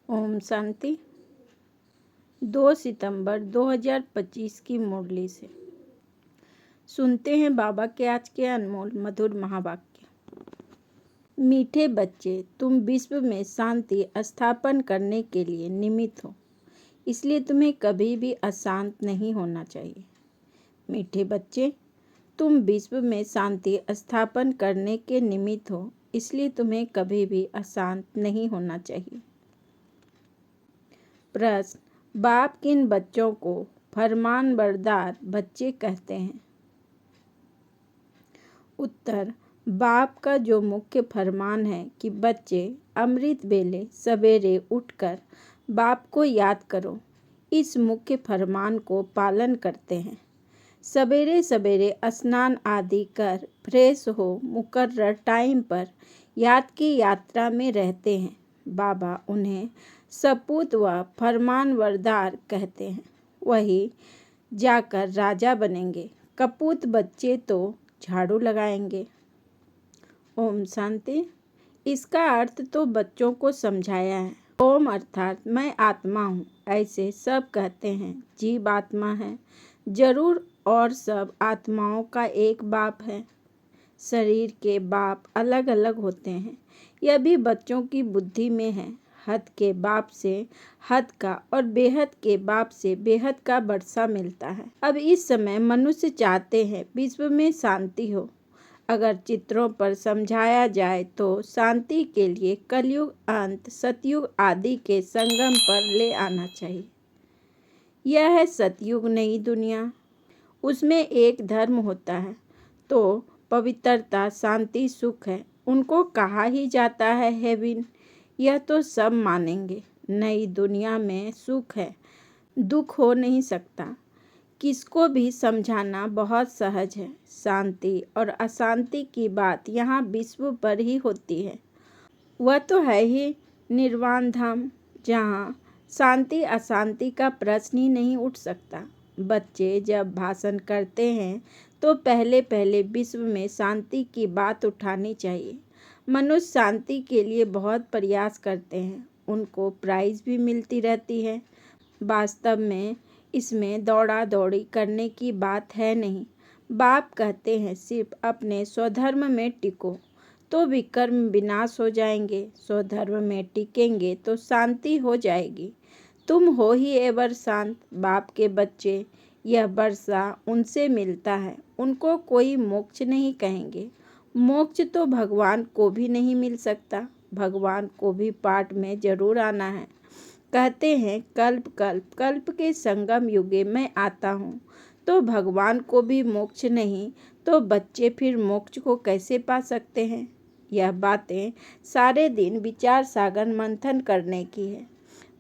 ओम शांति। 2 सितंबर 2025 की मुरली से सुनते हैं बाबा के आज के अनमोल मधुर महावाक्य। मीठे बच्चे, तुम विश्व में शांति स्थापन करने के लिए निमित्त हो, इसलिए तुम्हें कभी भी अशांत नहीं होना चाहिए। मीठे बच्चे, तुम विश्व में शांति स्थापन करने के निमित्त हो, इसलिए तुम्हें कभी भी अशांत नहीं होना चाहिए। प्रश्न: बाप किन बच्चों को फरमानबरदार बच्चे कहते हैं? उत्तर: बाप का जो मुख्य फरमान है कि बच्चे अमृत बेले सवेरे उठकर बाप को याद करो, इस मुख्य फरमान को पालन करते हैं। सवेरे सवेरे स्नान आदि कर फ्रेश हो मुकर्रर टाइम पर याद की यात्रा में रहते हैं। बाबा उन्हें सपूत व फरमानबरदार कहते हैं। वही जाकर राजा बनेंगे। कपूत बच्चे तो झाड़ू लगाएंगे। ओम शांति। इसका अर्थ तो बच्चों को समझाया है। ओम अर्थात मैं आत्मा हूँ, ऐसे सब कहते हैं। जीव आत्मा है जरूर, और सब आत्माओं का एक बाप है। शरीर के बाप अलग अलग होते हैं, यह भी बच्चों की बुद्धि में है। हद के बाप से हद का और बेहद के बाप से बेहद का वर्षा मिलता है। अब इस समय मनुष्य चाहते हैं विश्व में शांति हो। अगर चित्रों पर समझाया जाए तो शांति के लिए कलयुग अंत सतयुग आदि के संगम पर ले आना चाहिए। यह है सतयुग नई दुनिया। उसमें एक धर्म होता है तो पवित्रता शांति सुख है। उनको कहा ही जाता है हेवन। यह तो सब मानेंगे। नई दुनिया में सुख है, दुख हो नहीं सकता। किसको भी समझाना बहुत सहज है। शांति और अशांति की बात यहाँ विश्व पर ही होती है। वह तो है ही निर्वाण धाम, जहाँ शांति अशांति का प्रश्न ही नहीं उठ सकता। बच्चे जब भाषण करते हैं तो पहले पहले विश्व में शांति की बात उठानी चाहिए। मनुष्य शांति के लिए बहुत प्रयास करते हैं, उनको प्राइज भी मिलती रहती है। वास्तव में इसमें दौड़ा दौड़ी करने की बात है नहीं। बाप कहते हैं सिर्फ अपने स्वधर्म में टिको तो विकर्म विनाश हो जाएंगे। स्वधर्म में टिकेंगे तो शांति हो जाएगी। तुम हो ही एवर शांत। बाप के बच्चे, यह वर्षा उनसे मिलता है। उनको कोई मोक्ष नहीं कहेंगे। मोक्ष तो भगवान को भी नहीं मिल सकता। भगवान को भी पाठ में जरूर आना है। कहते हैं कल्प कल्प कल्प के संगम युगे मैं आता हूँ। तो भगवान को भी मोक्ष नहीं तो बच्चे फिर मोक्ष को कैसे पा सकते हैं? यह बातें सारे दिन विचार सागर मंथन करने की है।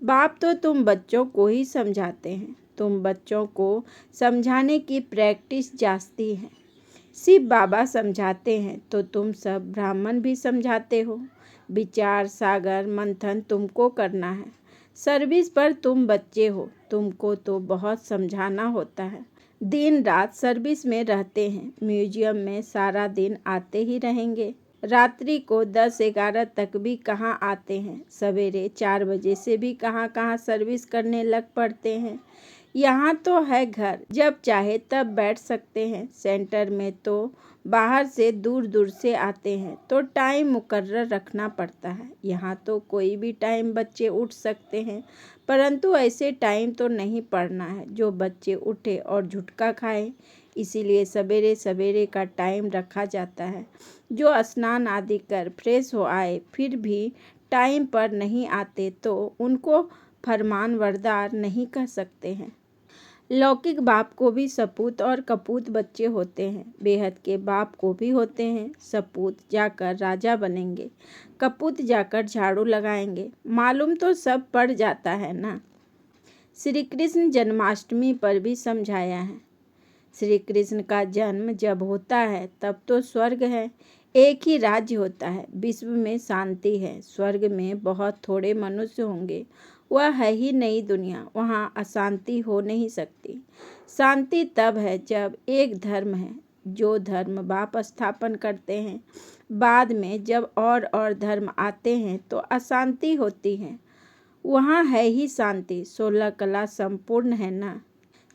बाप तो तुम बच्चों को ही समझाते हैं। तुम बच्चों को समझाने की प्रैक्टिस जास्ती है। शिव बाबा समझाते हैं तो तुम सब ब्राह्मण भी समझाते हो। विचार सागर मंथन तुमको करना है। सर्विस पर तुम बच्चे हो, तुमको तो बहुत समझाना होता है। दिन रात सर्विस में रहते हैं। म्यूजियम में सारा दिन आते ही रहेंगे। रात्रि को 10-11 तक भी कहाँ आते हैं। सवेरे 4 बजे से भी कहाँ कहाँ सर्विस करने लग पड़ते हैं। यहाँ तो है घर, जब चाहे तब बैठ सकते हैं। सेंटर में तो बाहर से दूर दूर से आते हैं तो टाइम मुकर्रर रखना पड़ता है। यहाँ तो कोई भी टाइम बच्चे उठ सकते हैं, परंतु ऐसे टाइम तो नहीं पढ़ना है जो बच्चे उठे और झुटका खाए। इसीलिए सवेरे सवेरे का टाइम रखा जाता है। जो स्नान आदि कर फ्रेश हो आए फिर भी टाइम पर नहीं आते तो उनको फरमानबरदार नहीं कह सकते हैं। लौकिक बाप को भी सपूत और कपूत बच्चे होते हैं। बेहद के बाप को भी होते हैं। सपूत जाकर राजा बनेंगे, कपूत जाकर झाड़ू लगाएंगे। मालूम तो सब पड़ जाता है ना। श्री कृष्ण जन्माष्टमी पर भी समझाया है। श्री कृष्ण का जन्म जब होता है तब तो स्वर्ग है, एक ही राज्य होता है। विश्व में शांति है। स्वर्ग में बहुत थोड़े मनुष्य होंगे। वह है ही नई दुनिया, वहाँ अशांति हो नहीं सकती। शांति तब है जब एक धर्म है, जो धर्म बाप स्थापन करते हैं। बाद में जब और धर्म आते हैं तो अशांति होती है। वहाँ है ही शांति। 16 कला संपूर्ण है ना।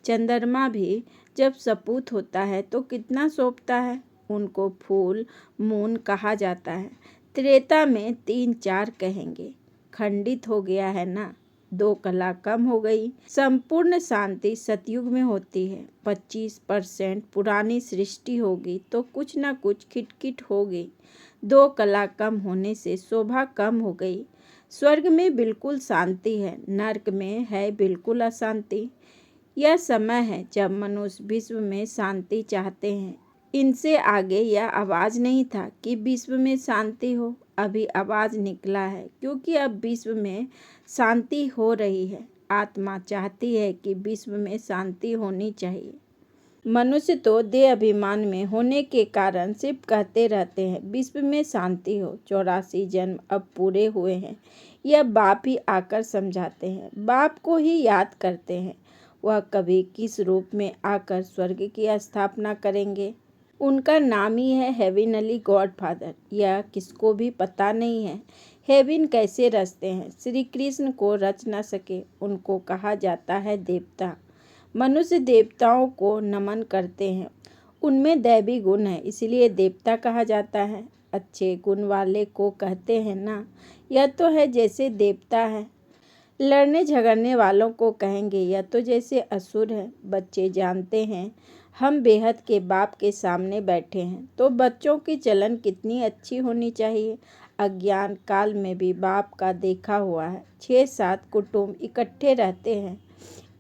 चंद्रमा भी जब सपूत होता है तो कितना शोभता है। उनको फूल मून कहा जाता है। त्रेता में 3-4 कहेंगे। खंडित हो गया है ना। 2 कला कम हो गई। संपूर्ण शांति सतयुग में होती है। 25% पुरानी सृष्टि होगी तो कुछ न कुछ खिटखिट होगी। 2 कला कम होने से शोभा कम हो गई। स्वर्ग में बिल्कुल शांति है, नरक में है बिल्कुल अशांति। यह समय है जब मनुष्य विश्व में शांति चाहते हैं। इनसे आगे यह आवाज नहीं था कि विश्व में शांति हो। अभी आवाज निकला है क्योंकि अब विश्व में शांति हो रही है। आत्मा चाहती है कि विश्व में शांति होनी चाहिए। मनुष्य तो देह अभिमान में होने के कारण सिर्फ कहते रहते हैं विश्व में शांति हो। 84 जन्म अब पूरे हुए हैं। यह बाप ही आकर समझाते हैं, बाप को ही याद करते हैं। वह कभी किस रूप में आकर स्वर्ग की स्थापना करेंगे। उनका नाम ही है हेविनली गॉडफादर। यह किसको भी पता नहीं है। हेविन कैसे रचते हैं। श्री कृष्ण को रच न सके, उनको कहा जाता है देवता। मनुष्य देवताओं को नमन करते हैं। उनमें दैवी गुण है, इसलिए देवता कहा जाता है। अच्छे गुण वाले को कहते हैं ना। यह तो है जैसे देवता है। लड़ने झगड़ने वालों को कहेंगे यह तो जैसे असुर है। बच्चे जानते हैं हम बेहद के बाप के सामने बैठे हैं, तो बच्चों की चलन कितनी अच्छी होनी चाहिए। अज्ञान काल में भी बाप का देखा हुआ है। 6-7 कुटुंब इकट्ठे रहते हैं,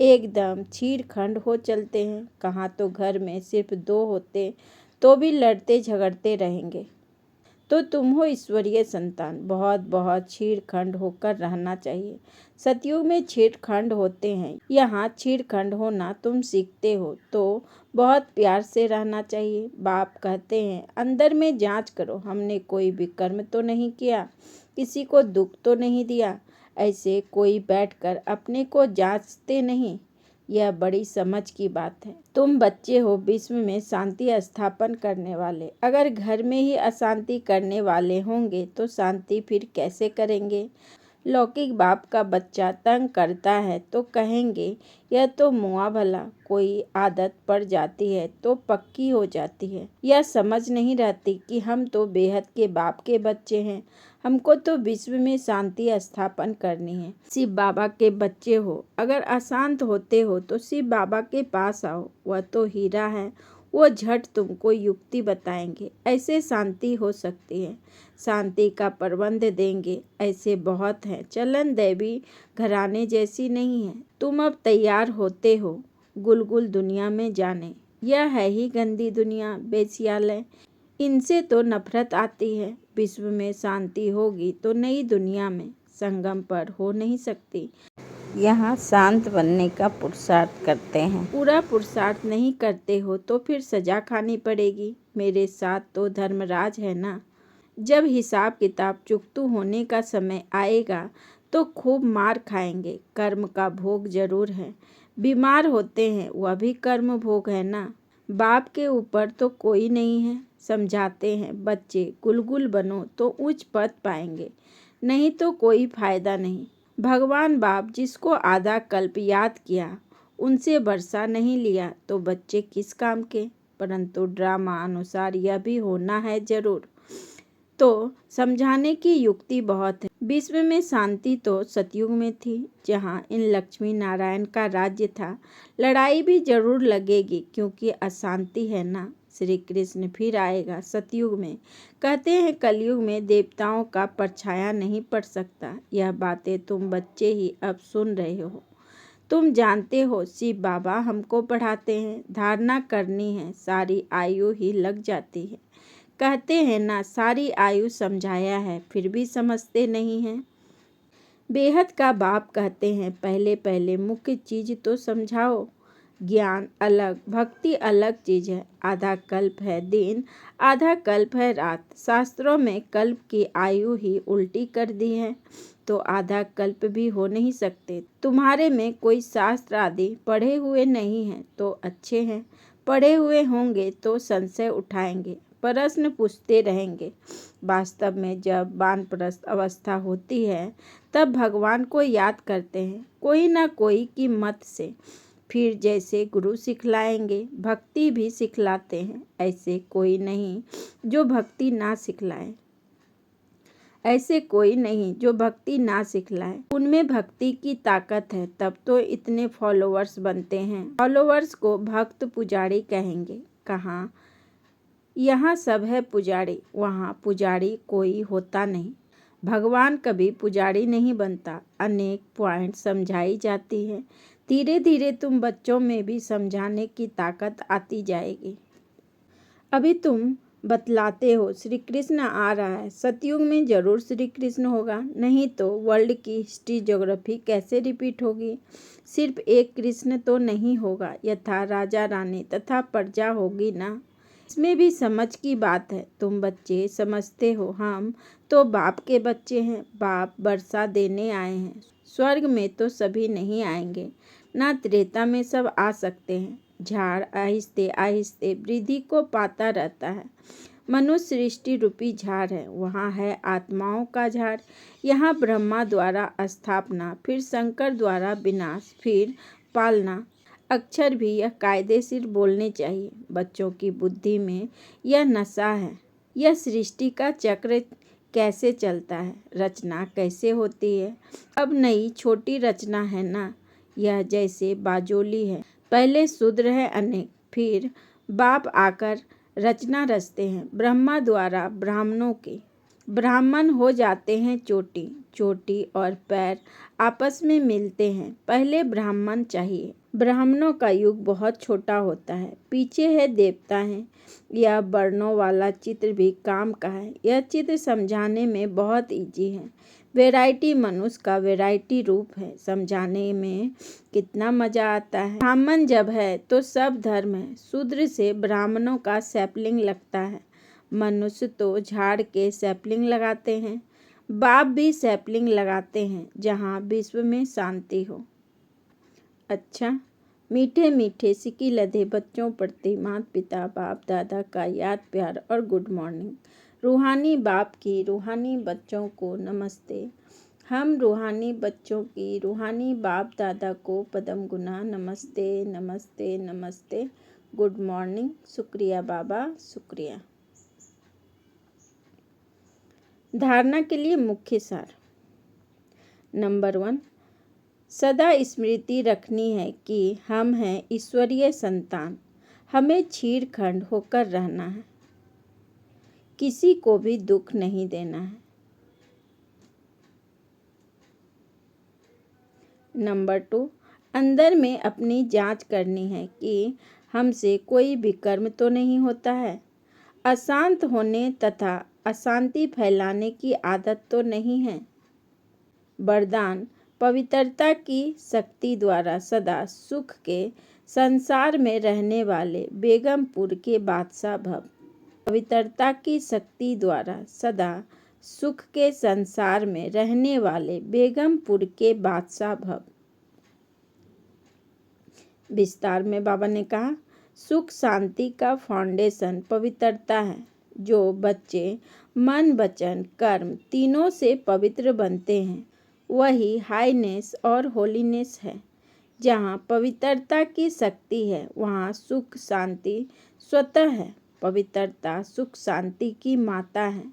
एकदम छीड़-खंड हो चलते हैं। कहाँ तो घर में सिर्फ 2 होते तो भी लड़ते झगड़ते रहेंगे। तो तुम हो ईश्वरीय संतान, बहुत बहुत छीड़-खंड होकर रहना चाहिए। सतयुग में छीड़-खंड होते हैं, यहाँ छीड़-खंड होना तुम सीखते हो तो बहुत प्यार से रहना चाहिए। बाप कहते हैं अंदर में जांच करो, हमने कोई विकर्म तो नहीं किया, किसी को दुख तो नहीं दिया। ऐसे कोई बैठकर अपने को जांचते नहीं। यह बड़ी समझ की बात है। तुम बच्चे हो विश्व में शांति स्थापन करने वाले। अगर घर में ही अशांति करने वाले होंगे तो शांति फिर कैसे करेंगे। लौकिक बाप का बच्चा तंग करता है तो कहेंगे यह तो मुआ भला। कोई आदत पड़ जाती है तो पक्की हो जाती है। यह समझ नहीं रहती कि हम तो बेहद के बाप के बच्चे हैं। हमको तो विश्व में शांति स्थापन करनी है। शिव बाबा के बच्चे हो, अगर अशांत होते हो तो शिव बाबा के पास आओ। वह तो हीरा है, वो झट तुमको युक्ति बताएंगे, ऐसे शांति हो सकती है। शांति का प्रबंध देंगे। ऐसे बहुत हैं। चलन दैवी घराने जैसी नहीं है। तुम अब तैयार होते हो गुलगुल दुनिया में जाने। यह है ही गंदी दुनिया, बेस्यालय। इनसे तो नफरत आती है। विश्व में शांति होगी तो नई दुनिया में संगम पर हो नहीं सकती। यहाँ शांत बनने का पुरुषार्थ करते हैं। पूरा पुरुषार्थ नहीं करते हो तो फिर सजा खानी पड़ेगी। मेरे साथ तो धर्मराज है ना। जब हिसाब किताब चुकतू होने का समय आएगा तो खूब मार खाएंगे। कर्म का भोग जरूर है। बीमार होते हैं वह भी कर्म भोग है ना। बाप के ऊपर तो कोई नहीं है। समझाते हैं बच्चे गुलगुल बनो तो उच्च पद पाएंगे, नहीं तो कोई फायदा नहीं। भगवान बाप जिसको आधा कल्प याद किया उनसे वर्षा नहीं लिया तो बच्चे किस काम के। परंतु ड्रामा अनुसार यह भी होना है जरूर। तो समझाने की युक्ति बहुत है। विश्व में शांति तो सतयुग में थी, जहाँ इन लक्ष्मी नारायण का राज्य था। लड़ाई भी जरूर लगेगी क्योंकि अशांति है ना। श्री कृष्ण फिर आएगा सतयुग में। कहते हैं कलयुग में देवताओं का परछाया नहीं पड़ सकता। यह बातें तुम बच्चे ही अब सुन रहे हो। तुम जानते हो शिव बाबा हमको पढ़ाते हैं। धारणा करनी है, सारी आयु ही लग जाती है। कहते हैं ना सारी आयु समझाया है, फिर भी समझते नहीं हैं। बेहद का बाप कहते हैं पहले पहले मुख्य चीज तो समझाओ। ज्ञान अलग, भक्ति अलग चीज है। आधा कल्प है दिन, आधा कल्प है रात। शास्त्रों में कल्प की आयु ही उल्टी कर दी है, तो आधा कल्प भी हो नहीं सकते। तुम्हारे में कोई शास्त्र आदि पढ़े हुए नहीं हैं तो अच्छे हैं। पढ़े हुए होंगे तो संशय उठाएंगे। प्रश्न पूछते रहेंगे। वास्तव में जब वानप्रस्थ अवस्था होती है तब भगवान को याद करते हैं, कोई ना कोई की मत से। फिर जैसे गुरु सिखलाएंगे भक्ति भी सिखलाते हैं। ऐसे कोई नहीं जो भक्ति ना सिखलाए। उनमें भक्ति की ताकत है, तब तो इतने फॉलोअर्स बनते हैं। फॉलोअर्स को भक्त पुजारी कहेंगे। कहाँ? यहाँ सब है पुजारी, वहाँ पुजारी कोई होता नहीं। भगवान कभी पुजारी नहीं बनता। अनेक पॉइंट समझाई जाती है। धीरे धीरे तुम बच्चों में भी समझाने की ताकत आती जाएगी। अभी तुम बतलाते हो श्री कृष्ण आ रहा है, सतयुग में जरूर श्री कृष्ण होगा, नहीं तो वर्ल्ड की हिस्ट्री ज्योग्राफी कैसे रिपीट होगी। सिर्फ एक कृष्ण तो नहीं होगा, यथा राजा रानी तथा प्रजा होगी ना। इसमें भी समझ की बात है। तुम बच्चे समझते हो, हम तो बाप के बच्चे हैं। बाप वर्षा देने आए हैं। स्वर्ग में तो सभी नहीं आएंगे, ना त्रेता में सब आ सकते हैं। झाड़ आहिस्ते आहिस्ते वृद्धि को पाता रहता है। मनुष्य सृष्टि रूपी झाड़ है, वहाँ है आत्माओं का झाड़। यहाँ ब्रह्मा द्वारा स्थापना, फिर शंकर द्वारा विनाश, फिर पालना। अक्षर भी यह कायदेशीर बोलने चाहिए। बच्चों की बुद्धि में यह नशा है। यह सृष्टि का चक्र कैसे चलता है, रचना कैसे होती है। अब नई छोटी रचना है ना। यह जैसे बाजोली है, पहले शूद्र है अनेक, फिर बाप आकर रचना रचते हैं। ब्रह्मा द्वारा ब्राह्मणों के ब्राह्मण हो जाते हैं। चोटी चोटी और पैर आपस में मिलते हैं। पहले ब्राह्मण चाहिए। ब्राह्मणों का युग बहुत छोटा होता है। पीछे है देवता हैं। यह वर्णों वाला चित्र भी काम का है। यह चित्र समझाने में बहुत इजी है। वैरायटी मनुष्य का वैरायटी रूप है। समझाने में कितना मजा आता है। ब्राह्मण जब है तो सब धर्म है। शूद्र से ब्राह्मणों का सैपलिंग लगता है। मनुष्य तो झाड़ के सैपलिंग लगाते हैं। बाप भी सैपलिंग लगाते हैं, जहाँ विश्व में शांति हो। अच्छा, मीठे मीठे सिकी लधे बच्चों प्रति माता पिता बाप दादा का याद प्यार और गुड मॉर्निंग। रूहानी बाप की रूहानी बच्चों को नमस्ते। हम रूहानी बच्चों की रूहानी बाप दादा को पदम गुना नमस्ते नमस्ते नमस्ते। Good morning. शुक्रिया बाबा, शुक्रिया। धारणा के लिए मुख्य सार। नंबर 1, सदा स्मृति रखनी है कि हम हैं ईश्वरीय संतान। हमें छीड़खंड होकर रहना है। किसी को भी दुख नहीं देना है। नंबर 2, अंदर में अपनी जांच करनी है कि हमसे कोई विकर्म तो नहीं होता है। अशांत होने तथा अशांति फैलाने की आदत तो नहीं है। वरदान, पवित्रता की शक्ति द्वारा सदा सुख के संसार में रहने वाले बेगमपुर के बादशाह भव। पवित्रता की शक्ति द्वारा सदा सुख के संसार में रहने वाले बेगमपुर के बादशाह भव। विस्तार में बाबा ने कहा, सुख शांति का फाउंडेशन पवित्रता है। जो बच्चे मन वचन कर्म तीनों से पवित्र बनते हैं, वही हाईनेस और होलीनेस है। जहाँ पवित्रता की शक्ति है, वहाँ सुख शांति स्वतः है। पवित्रता सुख शांति की माता है।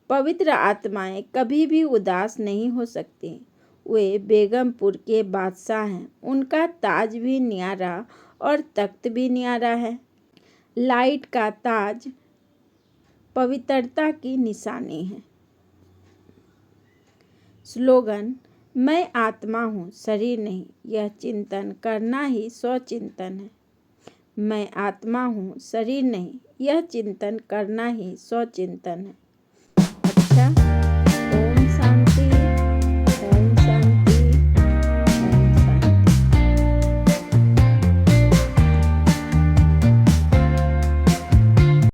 पवित्र आत्माएं कभी भी उदास नहीं हो सकती। वे बेगमपुर के बादशाह हैं। उनका ताज भी न्यारा और तख्त भी न्यारा है। लाइट का ताज पवित्रता की निशानी है। स्लोगन, मैं आत्मा हूँ, शरीर नहीं। यह चिंतन करना ही स्वचिंतन है। मैं आत्मा हूँ, शरीर नहीं। यह चिंतन करना ही स्वचिंतन है।